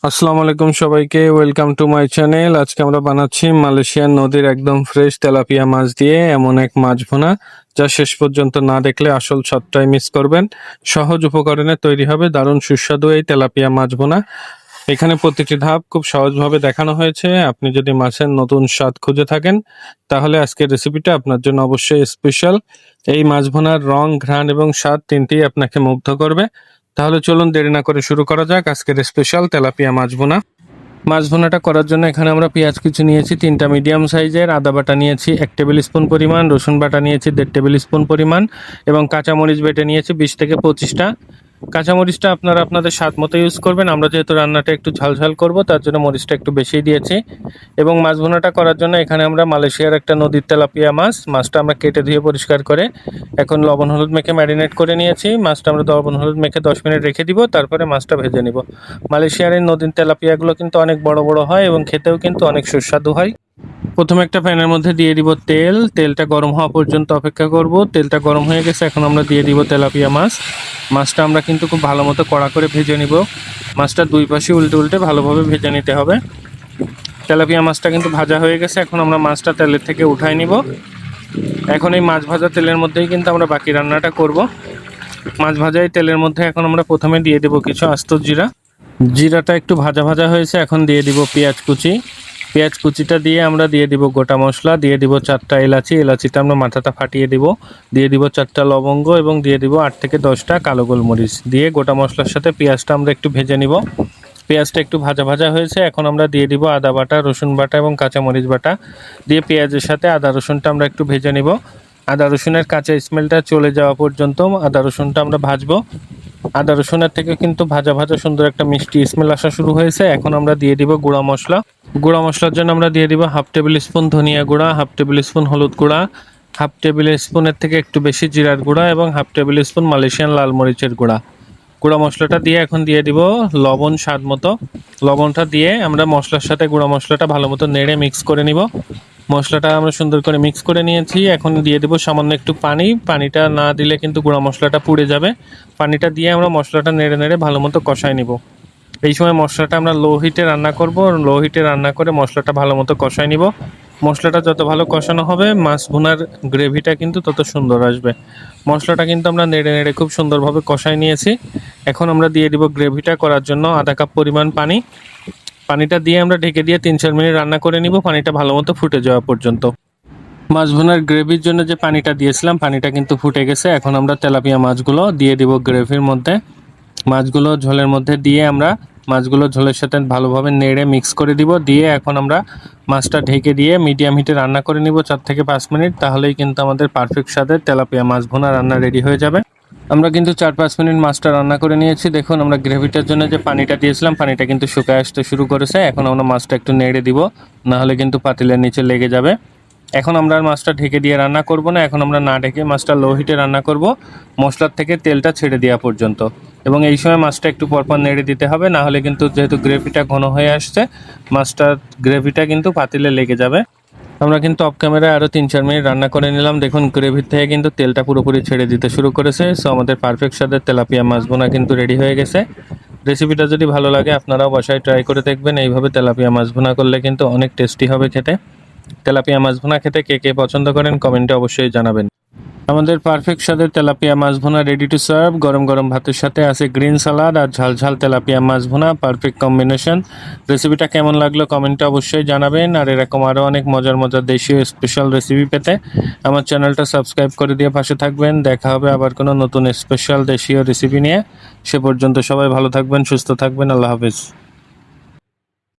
আসসালামু আলাইকুম সবাইকে, ওয়েলকাম টু মাই চ্যানেল। আজকে আমরা বানাচ্ছি মালয়েশিয়ান নদীর একদম ফ্রেশ তেলাপিয়া মাছ দিয়ে এমন এক মাছ ভুনা যা শেষ পর্যন্ত না দেখলে আসল স্বাদটাই মিস করবেন। সহজ উপকরণে তৈরি হবে দারুণ সুস্বাদু এই তেলাপিয়া মাছ ভুনা। এখানে প্রতিটি ধাপ খুব সহজভাবে দেখানো হয়েছে। আপনি যদি মাছের নতুন স্বাদ খুঁজে থাকেন তাহলে আজকের রেসিপিটা আপনার জন্য অবশ্যই স্পেশাল। এই মাছ ভুনার রং, ঘ্রাণ এবং স্বাদ তিনটিই আপনাকে মুগ্ধ করবে। তাহলে চলুন দেরি না করে শুরু করা যাক আজকের স্পেশাল তেলাপিয়া মাছ ভুনা। মাছ ভুনাটা করার জন্য এখানে আমরা পেঁয়াজ কুচি নিয়েছি 3টা মিডিয়াম সাইজের, আদা বাটা নিয়েছি 1 টেবিল স্পুন পরিমাণ, রসুন বাটা নিয়েছি 1.5 টেবিল স্পুন পরিমাণ এবং কাঁচামরিচ বেটে নিয়েছি 20 থেকে 25টা। কাঁচামরিচটা আপনারা আপনাদের স্বাদ মতো ইউজ করবেন। আমরা যেহেতু রান্নাটা একটু ঝালঝাল করব তার জন্য মরিচটা একটু বেশিই দিয়েছি। এবং মাছ ভুনাটা করার জন্য এখানে আমরা মালয়েশিয়ার একটা নদীর তেলাপিয়া মাছটা আমরা কেটে ধুয়ে পরিষ্কার করে এখন লবণ হলুদ মেখে ম্যারিনেট করে নিয়েছি। মাছটা আমরা লবণ হলুদ মেখে 10 মিনিট রেখে দিব, তারপরে মাছটা ভেজে নিব। মালয়েশিয়ার এই নদীর তেলাপিয়াগুলো কিন্তু অনেক বড় বড় হয় এবং খেতেও কিন্তু অনেক সুস্বাদু হয়। প্রথমে একটা প্যানের মধ্যে দিয়ে দিব তেল। তেলটা গরম হওয়া পর্যন্ত অপেক্ষা করব। তেলটা গরম হয়ে গেছে, এখন আমরা দিয়ে দিব তেলাপিয়া মাছটা আমরা কিন্তু খুব ভালো মতো কড়া করে ভেজে নিব। মাছটা দুই পাশে উল্টে উল্টে ভালোভাবে ভেজে নিতে হবে। তেলাপিয়া মাছটা কিন্তু ভাজা হয়ে গেছে, এখন আমরা মাছটা তেলের থেকে উঠাই নিব। এখন এই মাছ ভাজা তেলের মধ্যেই কিন্তু আমরা বাকি রান্নাটা করব। মাছ ভাজা এই তেলের মধ্যে এখন আমরা প্রথমে দিয়ে দেব কিছু আস্ত জিরা। জিরাটা একটু ভাজা ভাজা হয়েছে, এখন দিয়ে দিব পেঁয়াজ কুচিটা দিয়ে আমরা দিয়ে দিব গোটা মশলা, দিয়ে দিব 4টা এলাচিটা আমরা মাথাটা ফাটিয়ে দিব, দিয়ে দিব 4টা লবঙ্গ এবং দিয়ে দিব 8 থেকে 10টা কালো গোলমরিচ। দিয়ে গোটা মশলার সাথে পেঁয়াজটা আমরা একটু ভেজে নিব। পেঁয়াজটা একটু ভাজা ভাজা হয়েছে, এখন আমরা দিয়ে দিব আদা বাটা, রসুন বাটা এবং কাঁচামরিচ বাটা। দিয়ে পেঁয়াজের সাথে আদা রসুনটা আমরা একটু ভেজে নিব। আদা রসুনের কাঁচা স্মেলটা চলে যাওয়া পর্যন্ত আদা রসুনটা আমরা ভাজবো। আদা রসুনের থেকে কিন্তু ভাজা ভাজা সুন্দর একটা মিষ্টি স্মেল আসা শুরু হয়েছে। এখন আমরা দিয়ে দিব গুঁড়া মশলার জন্য আমরা দিয়ে দিব 1/2 টেবিল স্পুন ধনিয়া গুঁড়া, 1/2 টেবিল স্পুন হলুদ গুঁড়া, 1/2 টেবিল স্পুনের থেকে একটু বেশি জিরার গুঁড়া এবং 1/2 টেবিল স্পুন মালয়েশিয়ান লাল মরিচের গুঁড়া। গুঁড়া মশলাটা দিয়ে এখন দিয়ে দিব লবণ স্বাদ মতো। লবণটা দিয়ে আমরা মশলার সাথে গুঁড়া মশলাটা ভালো মতো নেড়ে মিক্স করে নিব। মশলাটা আমরা সুন্দর করে মিক্স করে নিয়েছি, এখন দিয়ে দেব সামান্য একটু পানি। পানিটা না দিলে কিন্তু গুঁড়া মশলাটা পুড়ে যাবে। পানিটা দিয়ে আমরা মশলাটা নেড়ে নেড়ে ভালো মতো কষায় নিব। এই সময় মশলাটা আমরা লো হিটে রান্না করব। লো হিটে রান্না করে মশলাটা ভালো মতো কষায় নিব। মশলাটা যত ভালো কষানো হবে মাছ ভুনার গ্রেভিটা কিন্তু তত সুন্দর আসবে। মশলাটা কিন্তু আমরা নেড়ে নেড়ে খুব সুন্দরভাবে কষায় নিয়েছি। এখন আমরা দিয়ে দিব গ্রেভিটা করার জন্য আধা কাপ পরিমাণ পানি। পানিটা দিয়ে আমরা ঢেকে দিয়ে 3-4 মিনিট রান্না করে নিব, পানিটা ভালো মতো ফুটে যাওয়া পর্যন্ত। মাছ ভুনার গ্রেভির জন্য যে পানিটা দিয়েছিলাম পানিটা কিন্তু ফুটে গেছে। এখন আমরা তেলাপিয়া মাছগুলো দিয়ে দিব গ্রেভির মধ্যে। মাছগুলো ঝোলের মধ্যে দিয়ে আমরা মাছগুলো ঝোলের সাথে ভালোভাবে নেড়ে মিক্স করে দিব। দিয়ে এখন আমরা মাছটা ঢেকে দিয়ে মিডিয়াম হিটে রান্না করে নিব 4 থেকে 5 মিনিট। তাহলেই কিন্তু আমাদের পারফেক্ট স্বাদের তেলাপিয়া মাছ ভুনা রান্না রেডি হয়ে যাবে। আমরা কিন্তু 4-5 মিনিট মাছটা রান্না করে নিয়েছি। দেখুন আমরা গ্রেভিটার জন্য যে পানিটা দিয়েছিলাম পানিটা কিন্তু শুকায় আসতে শুরু করেছে। এখন আমরা মাছটা একটু নেড়ে দিব, নাহলে কিন্তু পাতিলের নিচে লেগে যাবে। এখন আমরা আর মাছটা ঢেকে দিয়ে রান্না করব না, এখন আমরা না ঢেকে মাছটা লো হিটে রান্না করব মশলার থেকে তেলটা ছেড়ে দেওয়া পর্যন্ত। এবং এই সময় মাছটা একটু পরপর নেড়ে দিতে হবে, না হলে কিন্তু যেহেতু গ্রেভিটা ঘন হয়ে আসছে মাছটার গ্রেভিটা কিন্তু পাতিলে লেগে যাবে। আমরা কিন্তু অফ ক্যামেরায় আরও 3-4 মিনিট রান্না করে নিলাম। দেখুন গ্রেভির থেকে কিন্তু তেলটা পুরোপুরি ছেড়ে দিতে শুরু করেছে। সো আমাদের পারফেক্ট স্বাদের তেলাপিয়া মাছ ভুনা কিন্তু রেডি হয়ে গেছে। রেসিপিটা যদি ভালো লাগে আপনারাও বাসায় ট্রাই করে দেখবেন। এইভাবে তেলাপিয়া মাছ ভুনা করলে কিন্তু অনেক টেস্টি হবে খেতে। তেলাপিয়া মাছ ভুনা খেতে কে কে পছন্দ করেন কমেন্টে অবশ্যই জানাবেন। আমাদের পারফেক্ট স্বাদের তেলাপিয়া মাছ ভুনা রেডি টু সার্ভ। গরম গরম ভাতের সাথে আছে গ্রিন সালাদ আর ঝাল ঝাল তেলাপিয়া মাছ ভুনা, পারফেক্ট কম্বিনেশন। রেসিপিটা কেমন লাগলো কমেন্টে অবশ্যই জানাবেন। আর এরকম আরও অনেক মজার মজার দেশীয় স্পেশাল রেসিপি পেতে আমার চ্যানেলটা সাবস্ক্রাইব করে দিয়ে পাশে থাকবেন। দেখা হবে আবার কোনো নতুন স্পেশাল দেশীয় রেসিপি নিয়ে। সে পর্যন্ত সবাই ভালো থাকবেন, সুস্থ থাকবেন। আল্লাহ হাফেজ।